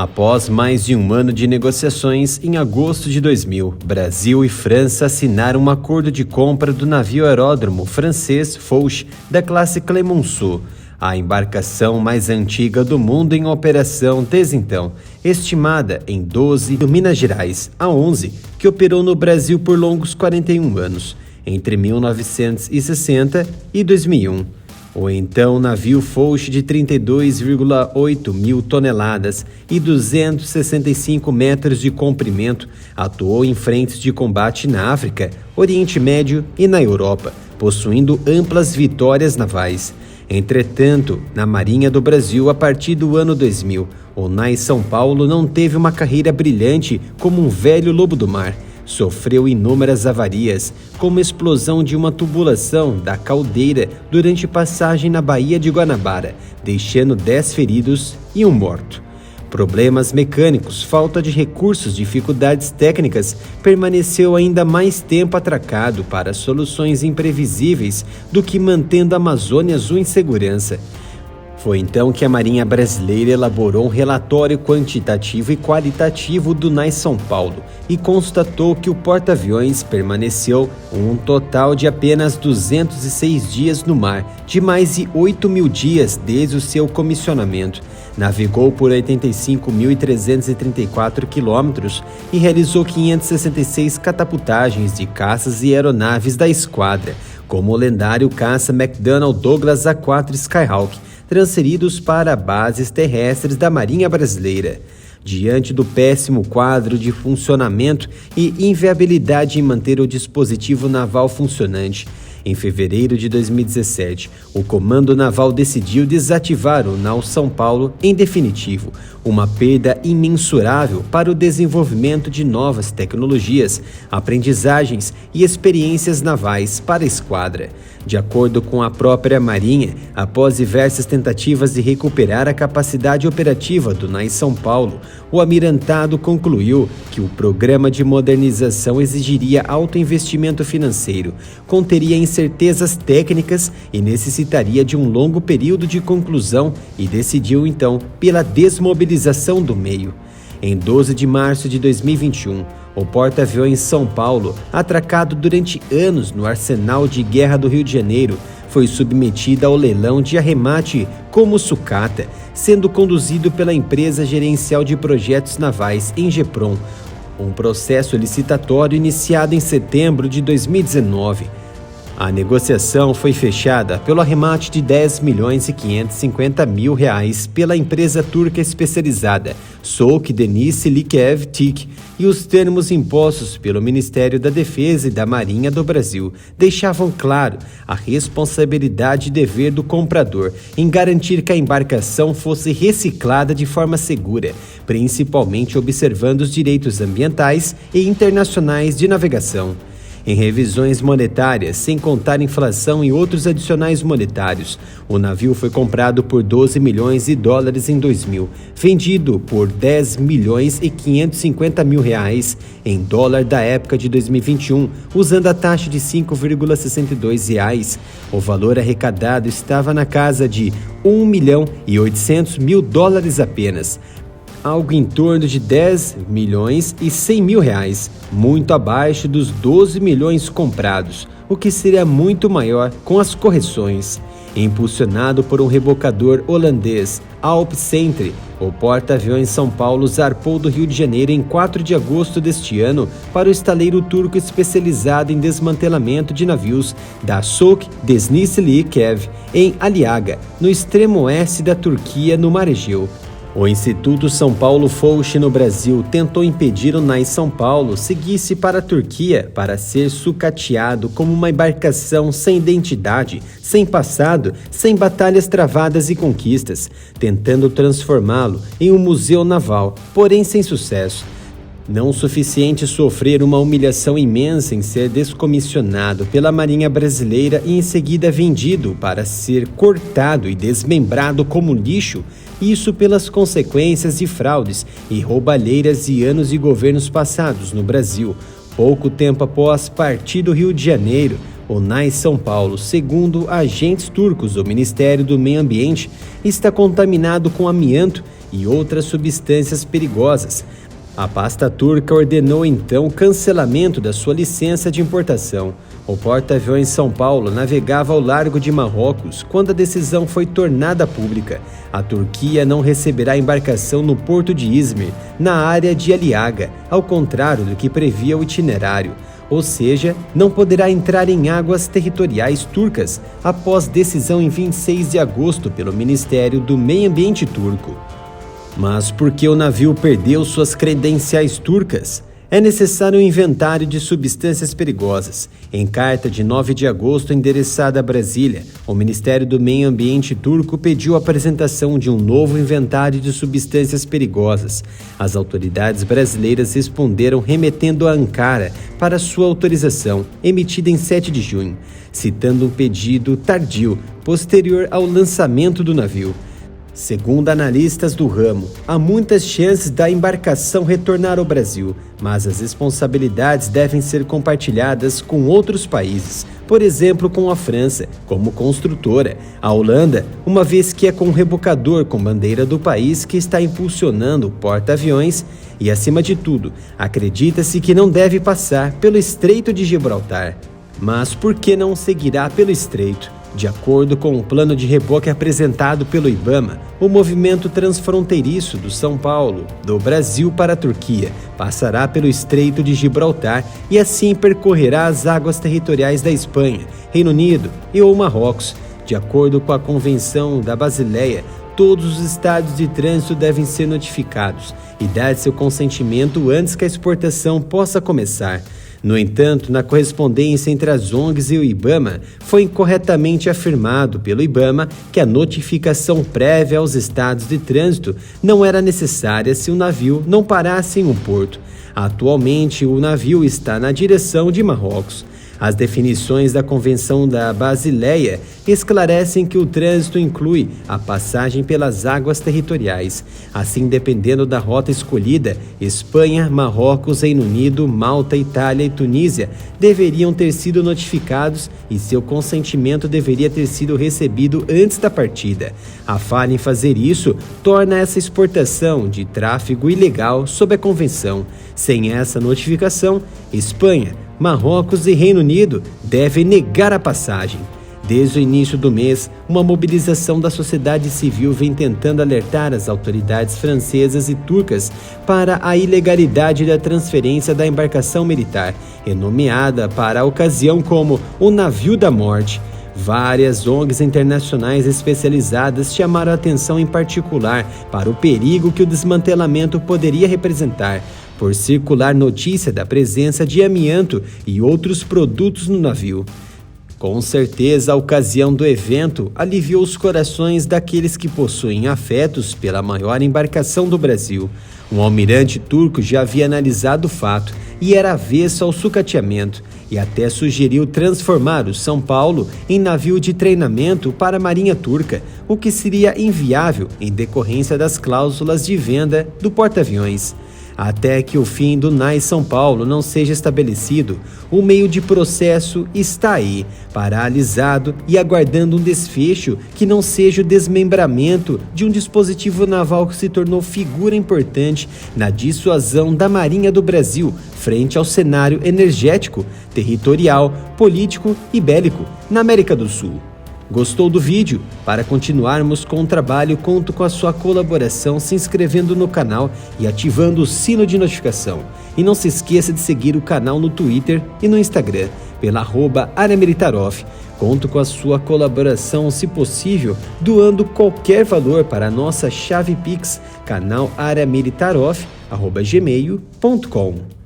Após mais de um ano de negociações, em agosto de 2000, Brasil e França assinaram um acordo de compra do navio aeródromo francês Foch da classe Clemenceau, a embarcação mais antiga do mundo em operação desde então, estimada em 12 do Minas Gerais, a 11, que operou no Brasil por longos 41 anos, entre 1960 e 2001. O então navio Foch de 32,8 mil toneladas e 265 metros de comprimento atuou em frentes de combate na África, Oriente Médio e na Europa, possuindo amplas vitórias navais. Entretanto, na Marinha do Brasil, a partir do ano 2000, o NAI São Paulo não teve uma carreira brilhante como um velho lobo do mar. Sofreu inúmeras avarias, como explosão de uma tubulação da caldeira durante passagem na Baía de Guanabara, deixando 10 feridos e um morto. Problemas mecânicos, falta de recursos, dificuldades técnicas, permaneceu ainda mais tempo atracado para soluções imprevisíveis do que mantendo a Amazônia Azul em segurança. Foi então que a Marinha Brasileira elaborou um relatório quantitativo e qualitativo do NAI São Paulo e constatou que o porta-aviões permaneceu um total de apenas 206 dias no mar, de mais de 8.000 dias desde o seu comissionamento. Navegou por 85.334 quilômetros e realizou 566 catapultagens de caças e aeronaves da esquadra, como o lendário caça McDonnell Douglas A4 Skyhawk, transferidos para bases terrestres da Marinha Brasileira. Diante do péssimo quadro de funcionamento e inviabilidade em manter o dispositivo naval funcionante, em fevereiro de 2017, o Comando Naval decidiu desativar o NAI São Paulo em definitivo, uma perda imensurável para o desenvolvimento de novas tecnologias, aprendizagens e experiências navais para a esquadra. De acordo com a própria Marinha, após diversas tentativas de recuperar a capacidade operativa do NAI São Paulo, o almirantado concluiu que o programa de modernização exigiria alto investimento financeiro, conteria incertezas técnicas e necessitaria de um longo período de conclusão e decidiu então pela desmobilização do meio. Em 12 de março de 2021, o porta-aviões São Paulo, atracado durante anos no Arsenal de Guerra do Rio de Janeiro, foi submetido ao leilão de arremate como sucata, sendo conduzido pela empresa gerencial de projetos navais Engeprom, um processo licitatório iniciado em setembro de 2019. A negociação foi fechada pelo arremate de R$10.550.000 pela empresa turca especializada Souk Deniz Likev TİK e os termos impostos pelo Ministério da Defesa e da Marinha do Brasil deixavam claro a responsabilidade e dever do comprador em garantir que a embarcação fosse reciclada de forma segura, principalmente observando os direitos ambientais e internacionais de navegação. Em revisões monetárias, sem contar inflação e outros adicionais monetários, o navio foi comprado por $12 milhões em 2000, vendido por R$10.550.000 em dólar da época de 2021, usando a taxa de R$5,62. O valor arrecadado estava na casa de $1.800.000 apenas, algo em torno de R$10.100.000, muito abaixo dos 12 milhões comprados, o que seria muito maior com as correções. Impulsionado por um rebocador holandês, Alpcentre, o porta-aviões São Paulo zarpou do Rio de Janeiro em 4 de agosto deste ano para o estaleiro turco especializado em desmantelamento de navios da Souk Deniz Likev, em Aliağa, no extremo oeste da Turquia, no Mar Egeu. O Instituto São Paulo Foch no Brasil tentou impedir o NAI São Paulo seguisse para a Turquia para ser sucateado como uma embarcação sem identidade, sem passado, sem batalhas travadas e conquistas, tentando transformá-lo em um museu naval, porém sem sucesso. Não o suficiente sofrer uma humilhação imensa em ser descomissionado pela Marinha Brasileira e em seguida vendido para ser cortado e desmembrado como lixo, isso pelas consequências de fraudes e roubalheiras de anos de governos passados no Brasil. Pouco tempo após partir do Rio de Janeiro, o NAI São Paulo, segundo agentes turcos do Ministério do Meio Ambiente, está contaminado com amianto e outras substâncias perigosas. A pasta turca ordenou então o cancelamento da sua licença de importação. O porta-aviões São Paulo navegava ao largo de Marrocos quando a decisão foi tornada pública. A Turquia não receberá embarcação no porto de Izmir, na área de Aliaga, ao contrário do que previa o itinerário. Ou seja, não poderá entrar em águas territoriais turcas após decisão em 26 de agosto pelo Ministério do Meio Ambiente turco. Mas por que o navio perdeu suas credenciais turcas? É necessário um inventário de substâncias perigosas. Em carta de 9 de agosto endereçada a Brasília, o Ministério do Meio Ambiente turco pediu a apresentação de um novo inventário de substâncias perigosas. As autoridades brasileiras responderam remetendo a Ankara para sua autorização, emitida em 7 de junho, citando um pedido tardio, posterior ao lançamento do navio. Segundo analistas do ramo, há muitas chances da embarcação retornar ao Brasil, mas as responsabilidades devem ser compartilhadas com outros países, por exemplo com a França, como construtora, a Holanda, uma vez que é com o rebocador com bandeira do país que está impulsionando o porta-aviões e, acima de tudo, acredita-se que não deve passar pelo Estreito de Gibraltar. Mas por que não seguirá pelo Estreito? De acordo com o plano de reboque apresentado pelo IBAMA, o movimento transfronteiriço do São Paulo, do Brasil para a Turquia, passará pelo Estreito de Gibraltar e assim percorrerá as águas territoriais da Espanha, Reino Unido e ou Marrocos. De acordo com a Convenção da Basileia, todos os estados de trânsito devem ser notificados e dar seu consentimento antes que a exportação possa começar. No entanto, na correspondência entre as ONGs e o IBAMA, foi incorretamente afirmado pelo IBAMA que a notificação prévia aos estados de trânsito não era necessária se o navio não parasse em um porto. Atualmente, o navio está na direção de Marrocos. As definições da Convenção da Basileia esclarecem que o trânsito inclui a passagem pelas águas territoriais. Assim, dependendo da rota escolhida, Espanha, Marrocos, Reino Unido, Malta, Itália e Tunísia deveriam ter sido notificados e seu consentimento deveria ter sido recebido antes da partida. A falha em fazer isso torna essa exportação de tráfego ilegal sob a Convenção. Sem essa notificação, Espanha, Marrocos e Reino Unido devem negar a passagem. Desde o início do mês, uma mobilização da sociedade civil vem tentando alertar as autoridades francesas e turcas para a ilegalidade da transferência da embarcação militar, renomeada para a ocasião como o Navio da Morte. Várias ONGs internacionais especializadas chamaram a atenção em particular para o perigo que o desmantelamento poderia representar, por circular notícia da presença de amianto e outros produtos no navio. Com certeza, a ocasião do evento aliviou os corações daqueles que possuem afetos pela maior embarcação do Brasil. Um almirante turco já havia analisado o fato e era avesso ao sucateamento, e até sugeriu transformar o São Paulo em navio de treinamento para a Marinha Turca, o que seria inviável em decorrência das cláusulas de venda do porta-aviões. Até que o fim do NAI São Paulo não seja estabelecido, o meio de processo está aí, paralisado e aguardando um desfecho que não seja o desmembramento de um dispositivo naval que se tornou figura importante na dissuasão da Marinha do Brasil frente ao cenário energético, territorial, político e bélico na América do Sul. Gostou do vídeo? Para continuarmos com o trabalho, conto com a sua colaboração se inscrevendo no canal e ativando o sino de notificação. E não se esqueça de seguir o canal no Twitter e no Instagram, pela @AreaMilitarOff. Conto com a sua colaboração, se possível, doando qualquer valor para a nossa chave Pix, canal areamilitaroff@gmail.com.